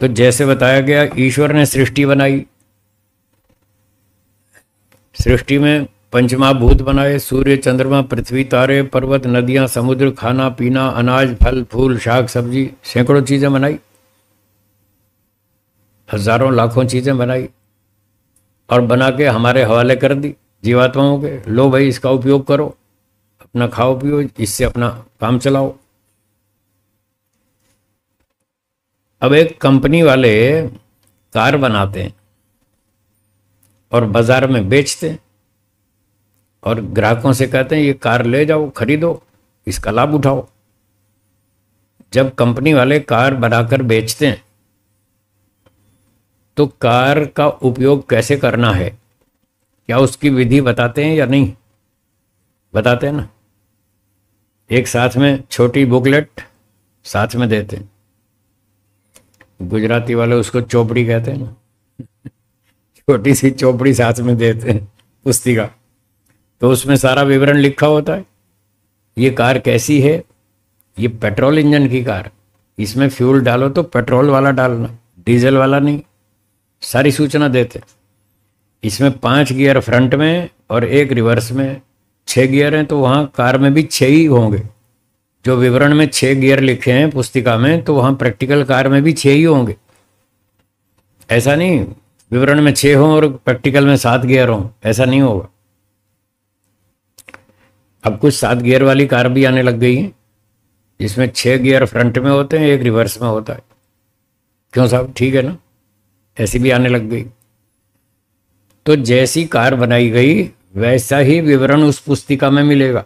तो जैसे बताया गया, ईश्वर ने सृष्टि बनाई, सृष्टि में पंचमहाभूत बनाए, सूर्य चंद्रमा पृथ्वी तारे पर्वत नदियां समुद्र, खाना पीना अनाज फल फूल शाक सब्जी, सैकड़ों चीजें बनाई, हजारों लाखों चीजें बनाई और बना के हमारे हवाले कर दी जीवात्माओं के। लो भाई इसका उपयोग करो, अपना खाओ पियो, इससे अपना काम चलाओ। अब एक कंपनी वाले कार बनाते हैं और बाजार में बेचते हैं और ग्राहकों से कहते हैं ये कार ले जाओ, खरीदो, इसका लाभ उठाओ। जब कंपनी वाले कार बनाकर बेचते हैं तो कार का उपयोग कैसे करना है, क्या उसकी विधि बताते हैं या नहीं? बताते हैं ना। एक साथ में छोटी बुकलेट साथ में देते हैं, गुजराती वाले उसको चोपड़ी कहते हैं ना, छोटी सी चोपड़ी साथ में देते हैं पुस्तिका। तो उसमें सारा विवरण लिखा होता है। ये कार कैसी है, ये पेट्रोल इंजन की कार, इसमें फ्यूल डालो तो पेट्रोल वाला डालना, डीजल वाला नहीं, सारी सूचना देते। इसमें 5 गियर फ्रंट में और 1 रिवर्स में, 6 गियर हैं तो वहाँ कार में भी 6 ही होंगे। जो विवरण में 6 गियर लिखे हैं पुस्तिका में, तो वहाँ प्रैक्टिकल कार में भी 6 ही होंगे। ऐसा नहीं विवरण में 6 हों और प्रैक्टिकल में 7 गियर हों, ऐसा नहीं होगा। अब कुछ 7 गियर वाली कार भी आने लग गई हैं जिसमें 6 गियर फ्रंट में होते हैं, 1 रिवर्स में होता है। क्यों साहब, ठीक है ना, ऐसी भी आने लग गई। तो जैसी कार बनाई गई वैसा ही विवरण उस पुस्तिका में मिलेगा,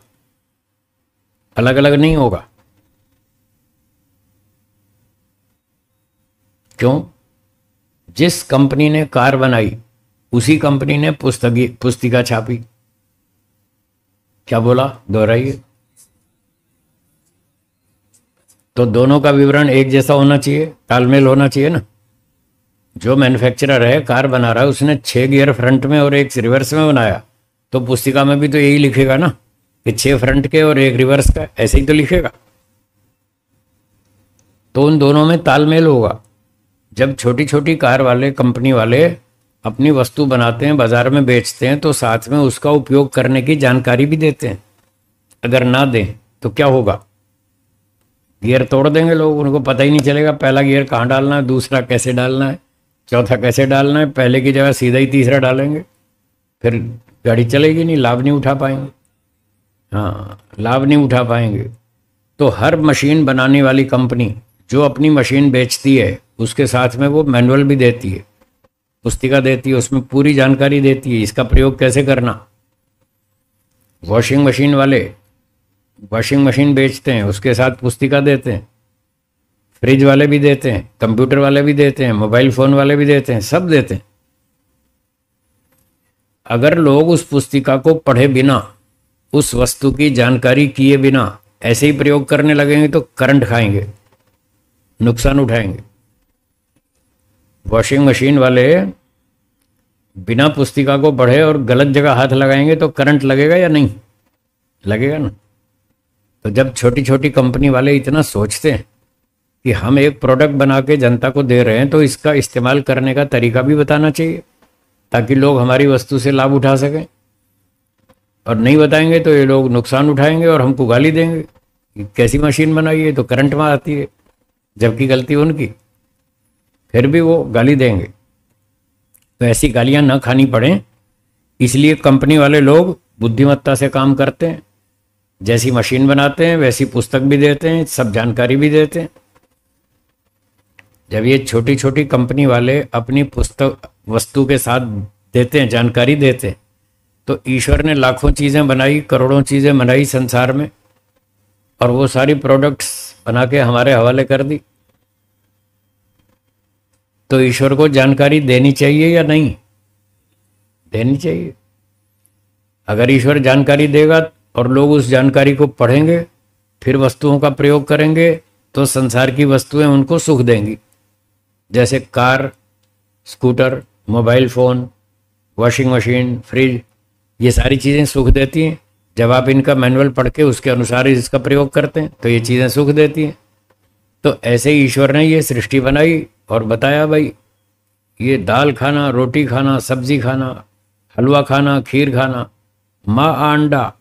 अलग अलग नहीं होगा। क्यों? जिस कंपनी ने कार बनाई उसी कंपनी ने पुस्तिका छापी। क्या बोला, दोहराइए। तो दोनों का विवरण एक जैसा होना चाहिए, तालमेल होना चाहिए ना। जो मैन्युफैक्चरर है कार बना रहा है, उसने 6 गियर फ्रंट में और 1 रिवर्स में बनाया, तो पुस्तिका में भी तो यही लिखेगा ना कि 6 फ्रंट के और 1 रिवर्स का, ऐसे ही तो लिखेगा। तो उन दोनों में तालमेल होगा। जब छोटी छोटी कार वाले कंपनी वाले अपनी वस्तु बनाते हैं, बाजार में बेचते हैं, तो साथ में उसका उपयोग करने की जानकारी भी देते हैं। अगर ना दें तो क्या होगा, गियर तोड़ देंगे लोग, उनको पता ही नहीं चलेगा पहला गियर कहाँ डालना है, दूसरा कैसे डालना है, चौथा कैसे डालना है। पहले की जगह सीधा ही तीसरा डालेंगे, फिर गाड़ी चलेगी नहीं, लाभ नहीं उठा पाएंगे। हाँ, लाभ नहीं उठा पाएंगे। तो हर मशीन बनाने वाली कंपनी जो अपनी मशीन बेचती है उसके साथ में वो मैनुअल भी देती है, पुस्तिका देती है, उसमें पूरी जानकारी देती है इसका प्रयोग कैसे करना। वॉशिंग मशीन वाले वॉशिंग मशीन बेचते हैं, उसके साथ पुस्तिका देते हैं। फ्रिज वाले भी देते हैं, कंप्यूटर वाले भी देते हैं, मोबाइल फ़ोन वाले भी देते हैं, सब देते हैं। अगर लोग उस पुस्तिका को पढ़े बिना, उस वस्तु की जानकारी किए बिना ऐसे ही प्रयोग करने लगेंगे तो करंट खाएंगे, नुकसान उठाएंगे। वॉशिंग मशीन वाले बिना पुस्तिका को पढ़े और गलत जगह हाथ लगाएंगे तो करंट लगेगा या नहीं लगेगा ना। तो जब छोटी छोटी कंपनी वाले इतना सोचते हैं कि हम एक प्रोडक्ट बना के जनता को दे रहे हैं, तो इसका इस्तेमाल करने का तरीका भी बताना चाहिए ताकि लोग हमारी वस्तु से लाभ उठा सकें। और नहीं बताएंगे तो ये लोग नुकसान उठाएंगे और हमको गाली देंगे कि कैसी मशीन बनाई है, तो करंट में आती है, जबकि गलती उनकी, फिर भी वो गाली देंगे। तो ऐसी गालियां न खानी पड़ें, इसलिए कंपनी वाले लोग बुद्धिमत्ता से काम करते हैं। जैसी मशीन बनाते हैं वैसी पुस्तक भी देते हैं, सब जानकारी भी देते हैं। जब ये छोटी छोटी कंपनी वाले अपनी पुस्तक वस्तु के साथ देते हैं, जानकारी देते हैं, तो ईश्वर ने लाखों चीज़ें बनाई, करोड़ों चीज़ें बनाई संसार में, और वो सारी प्रोडक्ट्स बना के हमारे हवाले कर दी। तो ईश्वर को जानकारी देनी चाहिए या नहीं देनी चाहिए? अगर ईश्वर जानकारी देगा और लोग उस जानकारी को पढ़ेंगे, फिर वस्तुओं का प्रयोग करेंगे, तो संसार की वस्तुएं उनको सुख देंगी। जैसे car, scooter, mobile phone, washing machine, fridge, ये सारी चीज़ें सुख देती हैं। जब आप इनका मैनुअल पढ़ के उसके अनुसार इसका प्रयोग करते हैं तो ये चीज़ें सुख देती हैं। तो ऐसे ही ईश्वर ने ये सृष्टि बनाई और बताया भाई ये दाल खाना, रोटी खाना, सब्जी खाना, हलवा खाना, खीर खाना, माँ अंडा,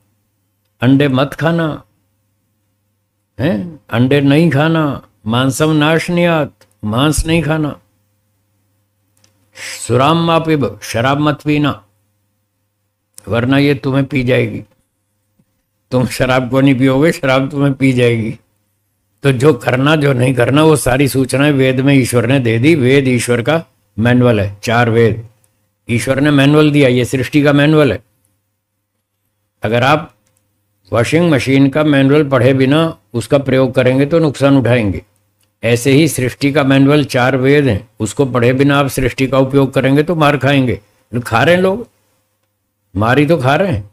अंडे मत खाना है, अंडे नहीं खाना, मांसम नाशनियात, मांस नहीं खाना, सुराम मा पिब, शराब मत पीना वरना ये तुम्हें पी जाएगी, तुम शराब को नहीं पियोगे, शराब तुम्हें पी जाएगी। तो जो करना जो नहीं करना वो सारी सूचनाएं वेद में ईश्वर ने दे दी। वेद ईश्वर का मैनुअल है, 4 वेद ईश्वर ने मैनुअल दिया, ये सृष्टि का मैनुअल है। अगर आप वॉशिंग मशीन का मैनुअल पढ़े बिना उसका प्रयोग करेंगे तो नुकसान उठाएंगे। ऐसे ही सृष्टि का मैनुअल 4 वेद हैं, उसको पढ़े बिना आप सृष्टि का उपयोग करेंगे तो मार खाएंगे। खा रहे हैं लोग, मारी तो खा रहे हैं,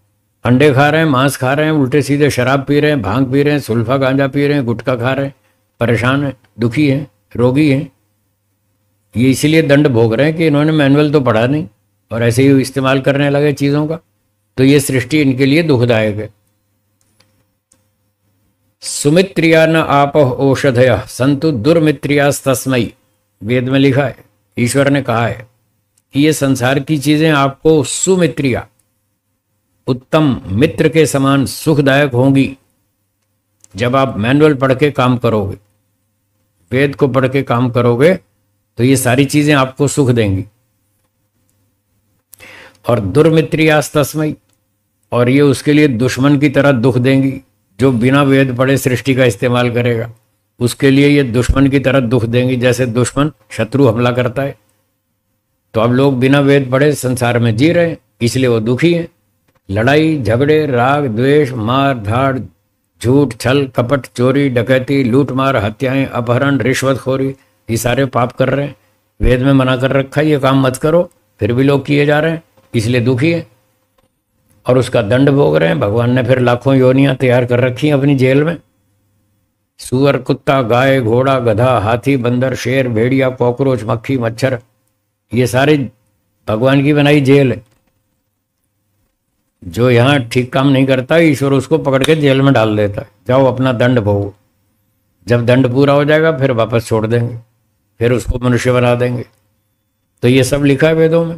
अंडे खा रहे हैं, मांस खा रहे हैं, उल्टे सीधे शराब पी रहे हैं, भांग पी रहे हैं, सुल्फा गांजा पी रहे हैं, गुटखा खा रहे हैं, परेशान हैं, दुखी हैं, रोगी हैं। ये इसीलिए दंड भोग रहे हैं कि इन्होंने मैनुअल तो पढ़ा नहीं और ऐसे ही इस्तेमाल करने लगे चीज़ों का। तो ये सृष्टि इनके लिए दुखदायक है। सुमित्रिया न आपह औषधय संतु दुर्मित्रियास्तस्मयी, वेद में लिखा है, ईश्वर ने कहा है कि ये संसार की चीजें आपको सुमित्रिया, उत्तम मित्र के समान सुखदायक होंगी जब आप मैनुअल पढ़ के काम करोगे, वेद को पढ़ के काम करोगे तो ये सारी चीजें आपको सुख देंगी। और दुर्मित्रियास्तस्मयी, और ये उसके लिए दुश्मन की तरह दुख देंगी। जो बिना वेद पढ़े सृष्टि का इस्तेमाल करेगा उसके लिए ये दुश्मन की तरह दुख देंगी, जैसे दुश्मन शत्रु हमला करता है। तो अब लोग बिना वेद पढ़े संसार में जी रहे हैं, इसलिए वो दुखी हैं। लड़ाई झगड़े, राग द्वेष, मार धाड़, झूठ छल कपट, चोरी डकैती, लूटमार, हत्याएं, अपहरण, रिश्वतखोरी, ये सारे पाप कर रहे हैं। वेद में मना कर रखा है ये काम मत करो, फिर भी लोग किए जा रहे हैं, इसलिए दुखी है और उसका दंड भोग रहे हैं। भगवान ने फिर लाखों योनियां तैयार कर रखी हैं अपनी जेल में। सुअर, कुत्ता, गाय, घोड़ा, गधा, हाथी, बंदर, शेर, भेड़िया, कॉकरोच, मक्खी, मच्छर, ये सारे भगवान की बनाई जेल है। जो यहाँ ठीक काम नहीं करता ईश्वर उसको पकड़ के जेल में डाल देता है, जाओ अपना दंड भोगो। जब दंड पूरा हो जाएगा फिर वापस छोड़ देंगे, फिर उसको मनुष्य बना देंगे। तो ये सब लिखा है वेदों में,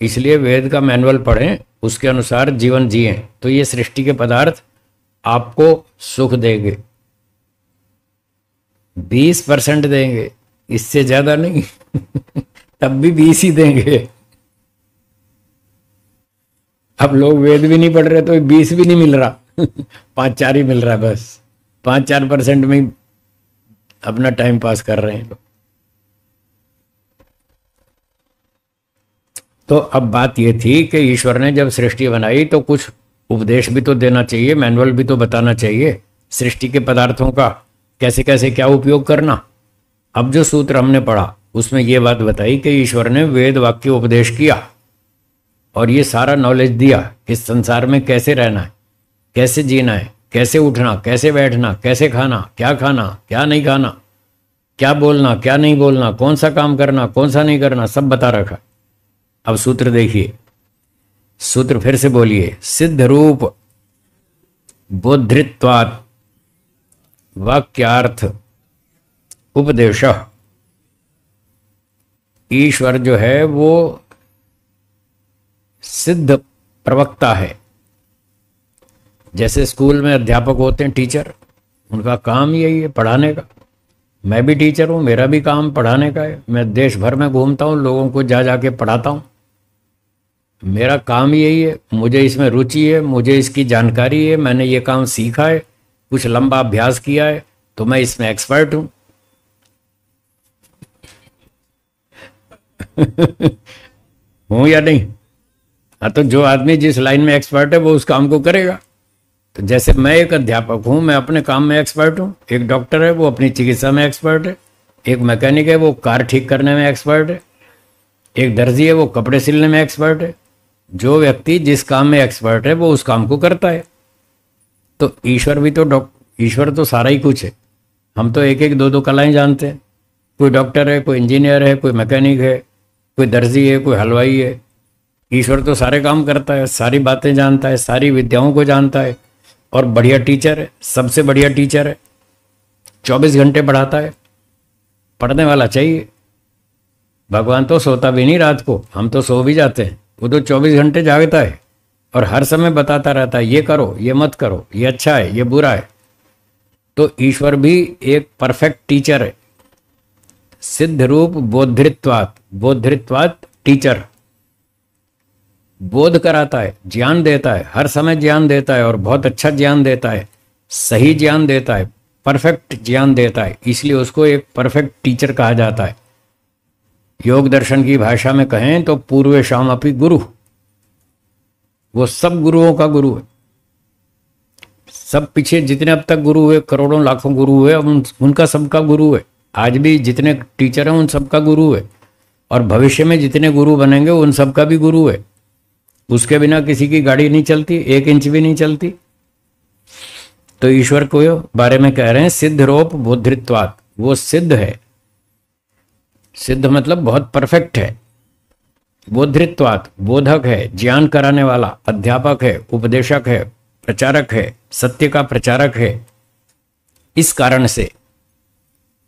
इसलिए वेद का मैनुअल पढ़ें, उसके अनुसार जीवन जिएं, तो ये सृष्टि के पदार्थ आपको सुख देंगे। 20% देंगे, इससे ज्यादा नहीं तब भी 20 ही देंगे। अब लोग वेद भी नहीं पढ़ रहे तो 20 भी नहीं मिल रहा 5-4 ही मिल रहा है, बस 5-4% में ही अपना टाइम पास कर रहे हैं लोग। तो अब बात ये थी कि ईश्वर ने जब सृष्टि बनाई तो कुछ उपदेश भी तो देना चाहिए, मैनुअल भी तो बताना चाहिए सृष्टि के पदार्थों का कैसे कैसे क्या उपयोग करना। अब जो सूत्र हमने पढ़ा उसमें ये बात बताई कि ईश्वर ने वेद वाक्य उपदेश किया और ये सारा नॉलेज दिया कि संसार में कैसे रहना है, कैसे जीना है, कैसे उठना, कैसे बैठना, कैसे खाना क्या नहीं खाना, क्या बोलना क्या नहीं बोलना, कौन सा काम करना कौन सा नहीं करना, सब बता रखा। अब सूत्र देखिए, सूत्र फिर से बोलिए, सिद्ध रूप बोधृत्वात् वाक्यार्थ उपदेश। ईश्वर जो है वो सिद्ध प्रवक्ता है। जैसे स्कूल में अध्यापक होते हैं, टीचर, उनका काम यही है पढ़ाने का। मैं भी टीचर हूँ, मेरा भी काम पढ़ाने का है। मैं देश भर में घूमता हूँ, लोगों को जा जाके पढ़ाता हूँ। मेरा काम यही है, मुझे इसमें रुचि है, मुझे इसकी जानकारी है, मैंने ये काम सीखा है, कुछ लंबा अभ्यास किया है, तो मैं इसमें एक्सपर्ट हूँ हूँ या नहीं? हाँ, तो जो आदमी जिस लाइन में एक्सपर्ट है वो उस काम को करेगा। तो जैसे मैं एक अध्यापक हूँ, मैं अपने काम में एक्सपर्ट हूँ, एक डॉक्टर है वो अपनी चिकित्सा में एक्सपर्ट है, एक मैकेनिक है वो कार ठीक करने में एक्सपर्ट है, एक दर्जी है वो कपड़े सिलने में एक्सपर्ट है। जो व्यक्ति जिस काम में एक्सपर्ट है वो उस काम को करता है। तो ईश्वर भी तो ईश्वर तो सारा ही कुछ है। हम तो एक एक दो दो कलाएं जानते हैं। कोई डॉक्टर है, कोई इंजीनियर है, कोई मैकेनिक है, कोई दर्जी है, कोई हलवाई है। ईश्वर तो सारे काम करता है, सारी बातें जानता है, सारी विद्याओं को जानता है और बढ़िया टीचर है, सबसे बढ़िया टीचर है। 24 घंटे पढ़ाता है। पढ़ने वाला चाहिए। भगवान तो सोता भी नहीं रात को, हम तो सो भी जाते हैं। वो तो 24 घंटे जागता है और हर समय बताता रहता है, ये करो, ये मत करो, ये अच्छा है, ये बुरा है। तो ईश्वर भी एक परफेक्ट टीचर है। सिद्ध रूप बोधृत्वात्, बोधृत्वात् टीचर, बोध कराता है, ज्ञान देता है, हर समय ज्ञान देता है और बहुत अच्छा ज्ञान देता है, सही ज्ञान देता है, परफेक्ट ज्ञान देता है। इसलिए उसको एक परफेक्ट टीचर कहा जाता है। योग दर्शन की भाषा में कहें तो पूर्वेषाम अपि गुरु, वो सब गुरुओं का गुरु है। सब पीछे जितने अब तक गुरु हुए, करोड़ों लाखों गुरु हुए, अब उनका सबका गुरु है। आज भी जितने टीचर हैं उन सबका गुरु है और भविष्य में जितने गुरु बनेंगे उन सबका भी गुरु है। उसके बिना किसी की गाड़ी नहीं चलती, 1 इंच भी नहीं चलती। तो ईश्वर को बारे में कह रहे हैं सिद्ध रूप बोधृत्वात्, वो सिद्ध है। सिद्ध मतलब बहुत परफेक्ट है। बोधृत्वात्, बोधक है, ज्ञान कराने वाला, अध्यापक है, उपदेशक है, प्रचारक है, सत्य का प्रचारक है। इस कारण से,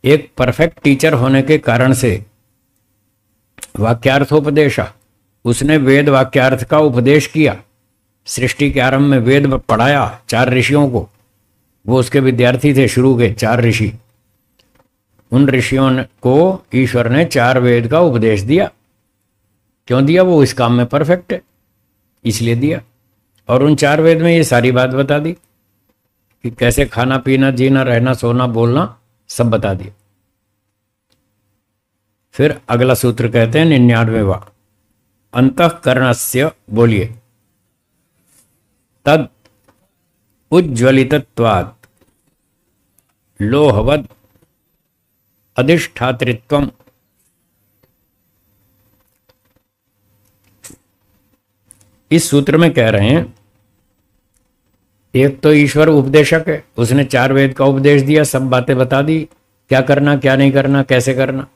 एक परफेक्ट टीचर होने के कारण से वाक्यार्थोपदेश, उसने वेद वाक्यार्थ का उपदेश किया। सृष्टि के आरंभ में वेद पढ़ाया 4 ऋषियों को। वो उसके विद्यार्थी थे शुरू के 4 ऋषि। उन ऋषियों को ईश्वर ने 4 वेद का उपदेश दिया। क्यों दिया? वो इस काम में परफेक्ट है इसलिए दिया। और उन 4 वेद में ये सारी बात बता दी कि कैसे खाना पीना, जीना, रहना, सोना, बोलना, सब बता दिया। फिर अगला सूत्र कहते हैं 99वां, अंतःकरणस्य, बोलिए, तद उज्ज्वलितत्वात् लोहवद अधिष्ठातृत्वम्। इस सूत्र में कह रहे हैं, एक तो ईश्वर उपदेशक है, उसने 4 वेद का उपदेश दिया, सब बातें बता दी, क्या करना, क्या नहीं करना, कैसे करना।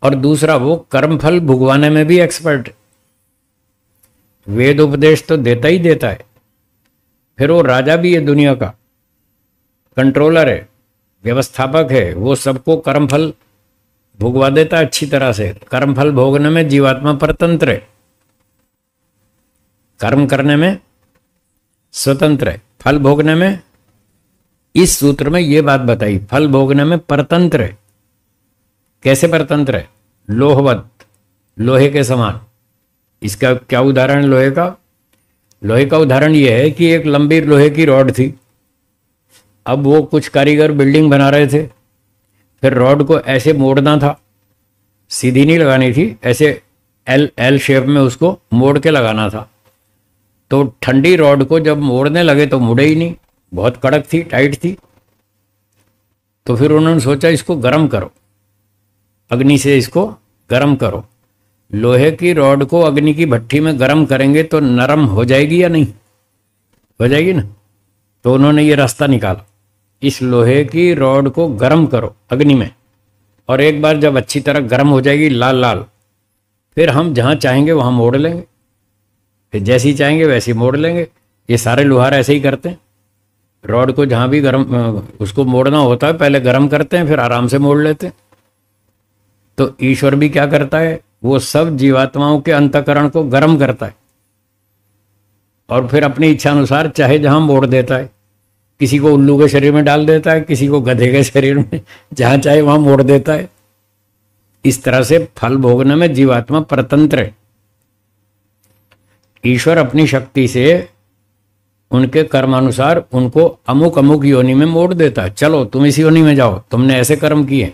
और दूसरा, वो कर्मफल भुगवाने में भी एक्सपर्ट है। वेद उपदेश तो देता ही देता है, फिर वो राजा भी है, दुनिया का कंट्रोलर है, व्यवस्थापक है। वो सबको कर्मफल भुगवा देता है अच्छी तरह से। कर्मफल भोगने में जीवात्मा परतंत्र है, कर्म करने में स्वतंत्र है, फल भोगने में, इस सूत्र में ये बात बताई, फल भोगने में परतंत्र है। कैसे परतंत्र है? लोहवत, लोहे के समान। इसका क्या उदाहरण लोहे का? लोहे का उदाहरण यह है कि एक लंबी लोहे की रॉड थी। अब वो कुछ कारीगर बिल्डिंग बना रहे थे, फिर रॉड को ऐसे मोड़ना था, सीधी नहीं लगानी थी, ऐसे एल शेप में उसको मोड़ के लगाना था। तो ठंडी रॉड को जब मोड़ने लगे तो मुड़े ही नहीं, बहुत कड़क थी, टाइट थी। तो फिर उन्होंने सोचा इसको गर्म करो, अग्नि से इसको गर्म करो। लोहे की रॉड को अग्नि की भट्ठी में गर्म करेंगे तो नरम हो जाएगी या नहीं? हो जाएगी ना। तो उन्होंने ये रास्ता निकाला, इस लोहे की रॉड को गर्म करो अग्नि में, और एक बार जब अच्छी तरह गर्म हो जाएगी लाल लाल, फिर हम जहाँ चाहेंगे वहाँ मोड़ लेंगे, फिर जैसी चाहेंगे वैसी मोड़ लेंगे। ये सारे लोहार ऐसे ही करते हैं। रॉड को जहाँ भी गर्म उसको मोड़ना होता है पहले गर्म करते हैं, फिर आराम से मोड़ लेते हैं। तो ईश्वर भी क्या करता है? वो सब जीवात्माओं के अंतःकरण को गर्म करता है और फिर अपनी इच्छा अनुसार चाहे जहाँ मोड़ देता है। किसी को उल्लू के शरीर में डाल देता है, किसी को गधे के शरीर में, जहाँ चाहे वहाँ मोड़ देता है। इस तरह से फल भोगने में जीवात्मा परतंत्र है। ईश्वर अपनी शक्ति से उनके कर्मानुसार उनको अमुक अमुक योनि में मोड़ देता है। चलो तुम इस योनि में जाओ, तुमने ऐसे कर्म किए,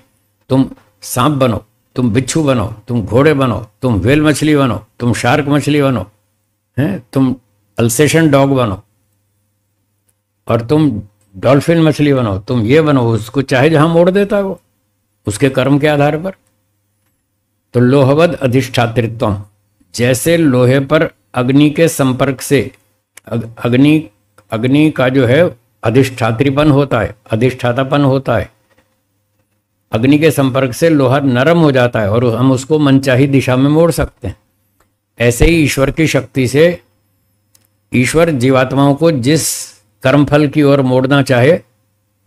तुम सांप बनो, तुम बिच्छू बनो, तुम घोड़े बनो, तुम व्हेल मछली बनो, तुम शार्क मछली बनो, हैं, तुम अल्सेशन डॉग बनो, और तुम डॉल्फिन मछली बनो, तुम ये बनो। उसको चाहे जहां मोड़ देता है वो, उसके कर्म के आधार पर। तो लोहवद अधिष्ठातृत्वम, जैसे लोहे पर अग्नि के संपर्क से अग्नि का जो है अधिष्ठात्रीपन होता है, अधिष्ठातापन होता है, अग्नि के संपर्क से लोहा नरम हो जाता है और हम उसको मनचाही दिशा में मोड़ सकते हैं। ऐसे ही ईश्वर की शक्ति से ईश्वर जीवात्माओं को जिस कर्मफल की ओर मोड़ना चाहे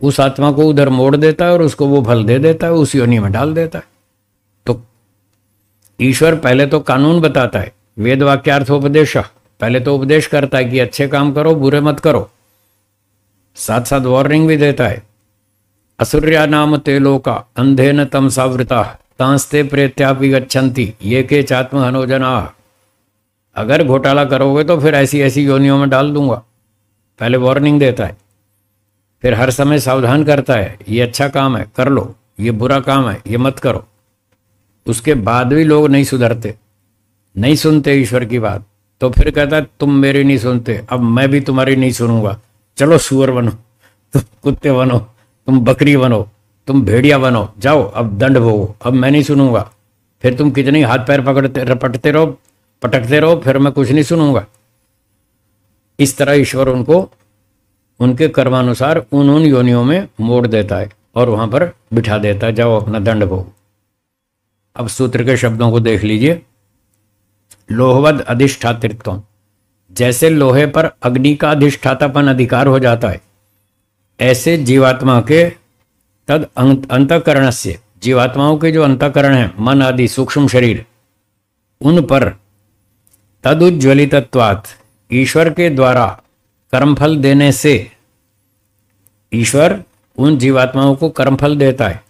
उस आत्मा को उधर मोड़ देता है और उसको वो फल दे देता है, उस योनि में डाल देता है। तो ईश्वर पहले तो कानून बताता है, वेद वाक्यार्थोपदेश, पहले तो उपदेश करता है कि अच्छे काम करो, बुरे मत करो, साथ साथ वार्निंग भी देता है। असुर्या नाम ते लोका अंधेन तमसावृता तांस्ते प्रेत्यापि गच्छन्ति ये के चात्म हनोजना। अगर घोटाला करोगे तो फिर ऐसी ऐसी योनियों में डाल दूंगा। पहले वार्निंग देता है, फिर हर समय सावधान करता है, ये अच्छा काम है कर लो, ये बुरा काम है ये मत करो। उसके बाद भी लोग नहीं सुधरते, नहीं सुनते ईश्वर की बात, तो फिर कहता है तुम मेरी नहीं सुनते, अब मैं भी तुम्हारी नहीं सुनूंगा, चलो सुअर बनो, तुम कुत्ते बनो, तुम बकरी बनो, तुम भेड़िया बनो, जाओ अब दंड भोगो, अब मैं नहीं सुनूंगा। फिर तुम कितने हाथ पैर पकड़ते रपटते रहो, पटकते रहो, फिर मैं कुछ नहीं सुनूंगा। इस तरह ईश्वर उनको उनके कर्मानुसार उन योनियों में मोड़ देता है और वहां पर बिठा देता है, जाओ अपना दंड भोग। अब सूत्र के शब्दों को देख लीजिए। लोहवद अधिष्ठातृत्व, जैसे लोहे पर अग्नि का अधिष्ठातापन अधिकार हो जाता है, ऐसे जीवात्मा के तद अंतःकरण से, जीवात्माओं के जो अंतःकरण है, मन आदि सूक्ष्म शरीर, उन पर तदुज्ज्वलितत्वात्, ईश्वर के द्वारा कर्मफल देने से, ईश्वर उन जीवात्माओं को कर्मफल देता है,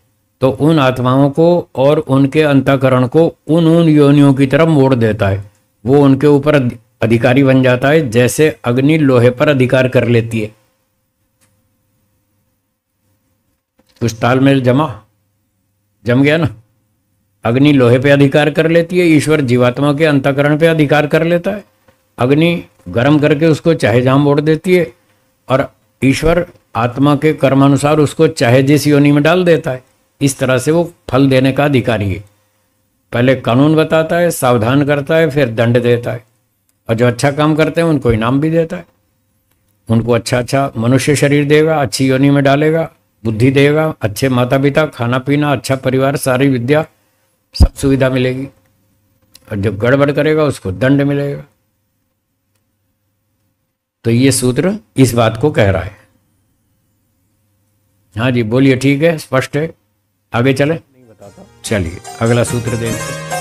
तो उन आत्माओं को और उनके अंतःकरण को उन योनियों की तरफ मोड़ देता है। वो उनके ऊपर अधिकारी बन जाता है, जैसे अग्नि लोहे पर अधिकार कर लेती है। कुछ तालमेल जम गया ना। अग्नि लोहे पे अधिकार कर लेती है, ईश्वर जीवात्मा के अंतःकरण पे अधिकार कर लेता है। अग्नि गर्म करके उसको चाहे जहां मोड़ देती है और ईश्वर आत्मा के कर्मानुसार उसको चाहे जिस योनि में डाल देता है। इस तरह से वो फल देने का अधिकारी है। पहले कानून बताता है, सावधान करता है, फिर दंड देता है, और जो अच्छा काम करते हैं उनको इनाम भी देता है। उनको अच्छा अच्छा मनुष्य शरीर देगा, अच्छी योनि में डालेगा, बुद्धि देगा, अच्छे माता पिता, खाना पीना, अच्छा परिवार, सारी विद्या, सब सुविधा मिलेगी। और जो गड़बड़ करेगा उसको दंड मिलेगा। तो ये सूत्र इस बात को कह रहा है। हाँ जी बोलिए, ठीक है, स्पष्ट है, आगे चले। चलिए अगला सूत्र देखते हैं।